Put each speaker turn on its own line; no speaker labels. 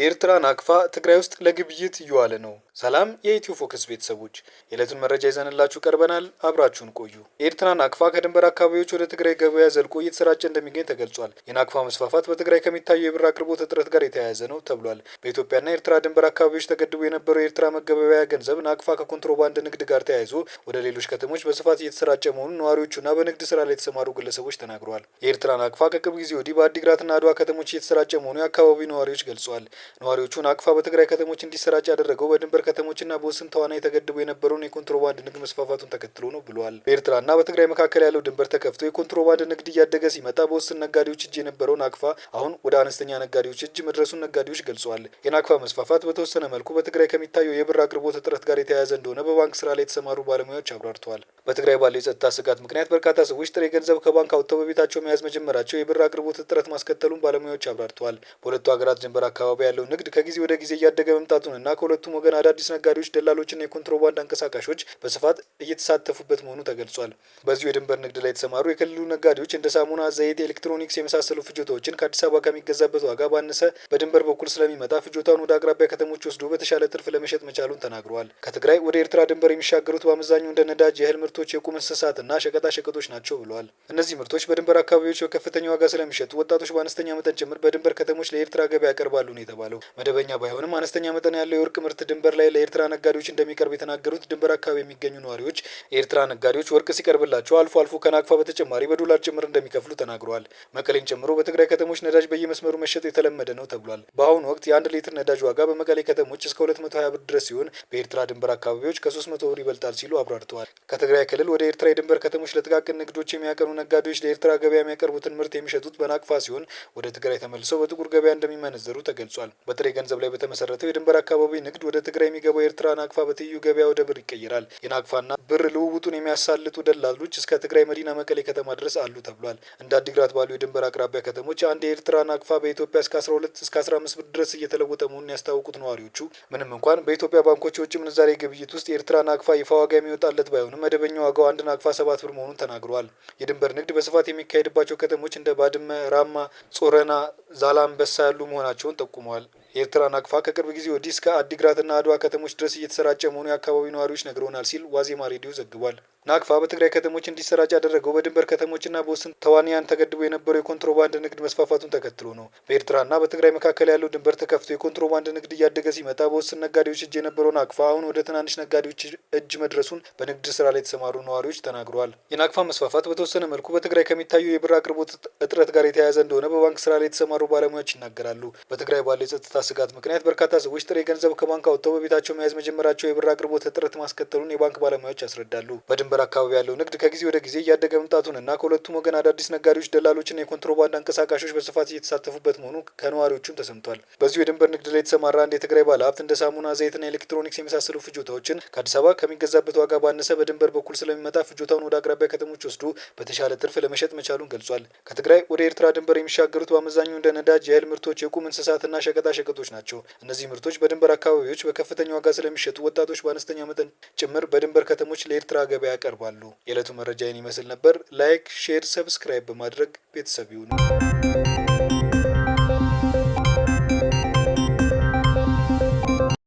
የኤርትራ ናቅፋ ትግራይ ውስጥ ለግብይት እየዋለ ነው። ሰላም የኢትዮ ፎከስ ቤተሰቦች፣ የዕለቱን መረጃ ይዘንላችሁ ቀርበናል። አብራችሁን ቆዩ። የኤርትራ ናቅፋ ከድንበር አካባቢዎች ወደ ትግራይ ገበያ ዘልቆ እየተሰራጨ እንደሚገኝ ተገልጿል። የናቅፋ መስፋፋት በትግራይ ከሚታየው የብር አቅርቦት እጥረት ጋር የተያያዘ ነው ተብሏል። በኢትዮጵያና ኤርትራ ድንበር አካባቢዎች ተገድቦ የነበረው የኤርትራ መገበያያ ገንዘብ ናቅፋ ከኮንትሮባንድ ንግድ ጋር ተያይዞ ወደ ሌሎች ከተሞች በስፋት እየተሰራጨ መሆኑን ነዋሪዎቹና በንግድ ስራ ላይ የተሰማሩ ግለሰቦች ተናግረዋል። የኤርትራ ናቅፋ ከቅርብ ጊዜ ወዲህ በአዲግራትና አድዋ ከተሞች እየተሰራጨ መሆኑ የአካባቢው ነዋሪዎች ገልጸዋል። ነዋሪዎቹ ናቅፋ በትግራይ ከተሞች እንዲሰራጭ ያደረገው በድንበር ከተሞችና በወሰን ተዋናይ ተገድቦ የነበረውን የኮንትሮባንድ ንግድ መስፋፋቱን ተከትሎ ነው ብለዋል። በኤርትራና በትግራይ መካከል ያለው ድንበር ተከፍቶ የኮንትሮባንድ ንግድ እያደገ ሲመጣ በወሰን ነጋዴዎች እጅ የነበረው ናቅፋ አሁን ወደ አነስተኛ ነጋዴዎች እጅ መድረሱን ነጋዴዎች ገልጸዋል። የናቅፋ መስፋፋት በተወሰነ መልኩ በትግራይ ከሚታየው የብር አቅርቦት እጥረት ጋር የተያያዘ እንደሆነ በባንክ ስራ ላይ የተሰማሩ ባለሙያዎች አብራርተዋል። በትግራይ ባለው የጸጥታ ስጋት ምክንያት በርካታ ሰዎች ጥሬ ገንዘብ ከባንክ አውጥተው በቤታቸው መያዝ መጀመራቸው የብር አቅርቦት እጥረት ማስከተሉን ባለሙያዎች አብራርተዋል። በሁለቱ ሀገራት ድንበር አካባቢ ያለው ንግድ ከጊዜ ወደ ጊዜ እያደገ መምጣቱንና ከሁለቱም ወገን አዳዲስ ነጋዴዎች፣ ደላሎችና የኮንትሮባንድ አንቀሳቃሾች በስፋት እየተሳተፉበት መሆኑ ተገልጿል። በዚሁ የድንበር ንግድ ላይ የተሰማሩ የክልሉ ነጋዴዎች እንደ ሳሙና፣ ዘይት፣ ኤሌክትሮኒክስ የመሳሰሉ ፍጆታዎችን ከአዲስ አበባ ከሚገዛበት ዋጋ ባነሰ በድንበር በኩል ስለሚመጣ ፍጆታውን ወደ አቅራቢያ ከተሞች ወስዶ በተሻለ ትርፍ ለመሸጥ መቻሉን ተናግረዋል። ከትግራይ ወደ ኤርትራ ድንበር የሚሻገሩት በአመዛኙ እንደ ነዳጅ፣ የእህል ምርቶች፣ የቁም እንስሳትና ሸቀጣ ሸቀጦች ናቸው ብለዋል። እነዚህ ምርቶች በድንበር አካባቢዎች በከፍተኛ ዋጋ ስለሚሸጡ ወጣቶች በአነስተኛ መጠን ጭምር በድንበር ከተሞች ለኤርትራ ገበያ ያቀርባሉ ነው የተባለው። መደበኛ ባይሆንም አነስተኛ መጠን ያለው የወርቅ ምርት ድንበር ላይ ለኤርትራ ነጋዴዎች እንደሚቀርብ የተናገሩት ድንበር አካባቢ የሚገኙ ነዋሪዎች የኤርትራ ነጋዴዎች ወርቅ ሲቀርብላቸው አልፎ አልፎ ከናቅፋ በተጨማሪ በዶላር ጭምር እንደሚከፍሉ ተናግረዋል። መቀሌን ጨምሮ በትግራይ ከተሞች ነዳጅ በየመስመሩ መሸጥ የተለመደ ነው ተብሏል። በአሁኑ ወቅት የአንድ ሊትር ነዳጅ ዋጋ በመቀሌ ከተሞች እስከ 220 ብር ድረስ ሲሆን በኤርትራ ድንበር አካባቢዎች ከ300 ብር ይበልጣል ሲሉ አብራርተዋል። ከትግራይ ክልል ወደ ኤርትራ የድንበር ከተሞች ለጥቃቅን ንግዶች የሚያቀርቡ ነጋዴዎች ለኤርትራ ገበያ የሚያቀርቡትን ምርት የሚሸጡት በናቅፋ ሲሆን ወደ ትግራይ ተመልሰው በጥቁር ገበያ እንደሚመነዘሩ ተገልጿል። በጥሬ ገንዘብ ላይ በተመሰረተው የድንበር አካባቢ ንግድ ወደ ትግራይ የሚገባው የኤርትራ ናቅፋ በትይዩ ገበያ ወደ ብር ይቀየራል። የናቅፋና ብር ልውውጡን የሚያሳልጡ ደላሎች እስከ ትግራይ መዲና መቀሌ ከተማ ድረስ አሉ ተብሏል። እንደ አዲግራት ባሉ የድንበር አቅራቢያ ከተሞች አንድ የኤርትራ ናቅፋ በኢትዮጵያ እስከ 12 እስከ 15 ብር ድረስ እየተለወጠ መሆኑን ያስታወቁት ነዋሪዎቹ ምንም እንኳን በኢትዮጵያ ባንኮች የውጭ ምንዛሬ ግብይት ውስጥ የኤርትራ ናቅፋ ይፋ ዋጋ የሚወጣለት ባይሆንም መደበኛ ዋጋው አንድ ናቅፋ 7 ብር መሆኑን ተናግረዋል። የድንበር ንግድ በስፋት የሚካሄድባቸው ከተሞች እንደ ባድመ፣ ራማ፣ ጾረና፣ ዛላምበሳ ያሉ መሆናቸውን ጠቁመዋል። የኤርትራ ናቅፋ ከቅርብ ጊዜ ወዲህ እስከ አዲግራትና አድዋ ከተሞች ድረስ እየተሰራጨ መሆኑ የአካባቢው ነዋሪዎች ነግረውናል ሲል ዋዜማ ሬዲዮ ዘግቧል። ናቅፋ በትግራይ ከተሞች እንዲሰራጭ ያደረገው በድንበር ከተሞችና በወሰን ተዋንያን ተገድቦ የነበረው የኮንትሮባንድ ንግድ መስፋፋቱን ተከትሎ ነው። በኤርትራና በትግራይ መካከል ያለው ድንበር ተከፍቶ የኮንትሮባንድ ንግድ እያደገ ሲመጣ በወሰን ነጋዴዎች እጅ የነበረው ናቅፋ አሁን ወደ ትናንሽ ነጋዴዎች እጅ መድረሱን በንግድ ስራ ላይ የተሰማሩ ነዋሪዎች ተናግረዋል። የናቅፋ መስፋፋት በተወሰነ መልኩ በትግራይ ከሚታየው የብር አቅርቦት እጥረት ጋር የተያያዘ እንደሆነ በባንክ ስራ ላይ የተሰማሩ ባለሙያዎች ይናገራሉ። በትግራይ ባለው የጸጥታ ስጋት ምክንያት በርካታ ሰዎች ጥሬ ገንዘብ ከባንክ አውጥተው በቤታቸው መያዝ መጀመራቸው የብር አቅርቦት እጥረት ማስከተሉን የባንክ ባለሙያዎች ያስረዳሉ። በድንበር አካባቢ ያለው ንግድ ከጊዜ ወደ ጊዜ እያደገ መምጣቱንና ከሁለቱም ወገን አዳዲስ ነጋዴዎች፣ ደላሎችና የኮንትሮባንድ አንቀሳቃሾች በስፋት እየተሳተፉበት መሆኑ ከነዋሪዎቹም ተሰምቷል። በዚሁ የድንበር ንግድ ላይ የተሰማራ አንድ የትግራይ ባለሀብት እንደ ሳሙና፣ ዘይትና ኤሌክትሮኒክስ የመሳሰሉ ፍጆታዎችን ከአዲስ አበባ ከሚገዛበት ዋጋ ባነሰ በድንበር በኩል ስለሚመጣ ፍጆታውን ወደ አቅራቢያ ከተሞች ወስዶ በተሻለ ትርፍ ለመሸጥ መቻሉን ገልጿል። ከትግራይ ወደ ኤርትራ ድንበር የሚሻገሩት በአመዛኙ እንደ ነዳጅ፣ የእህል ምርቶች፣ የቁም እንስሳትና ሸቀጣ ሸቀጦች ናቸው። እነዚህ ምርቶች በድንበር አካባቢዎች በከፍተኛ ዋጋ ስለሚሸጡ ወጣቶች በአነስተኛ መጠን ጭምር በድንበር ከተሞች ለኤርትራ ገበያ ያቀርባሉ። የዕለቱ መረጃ ይህን ይመስል ነበር። ላይክ፣ ሼር፣ ሰብስክራይብ በማድረግ ቤተሰብ ይሁኑ።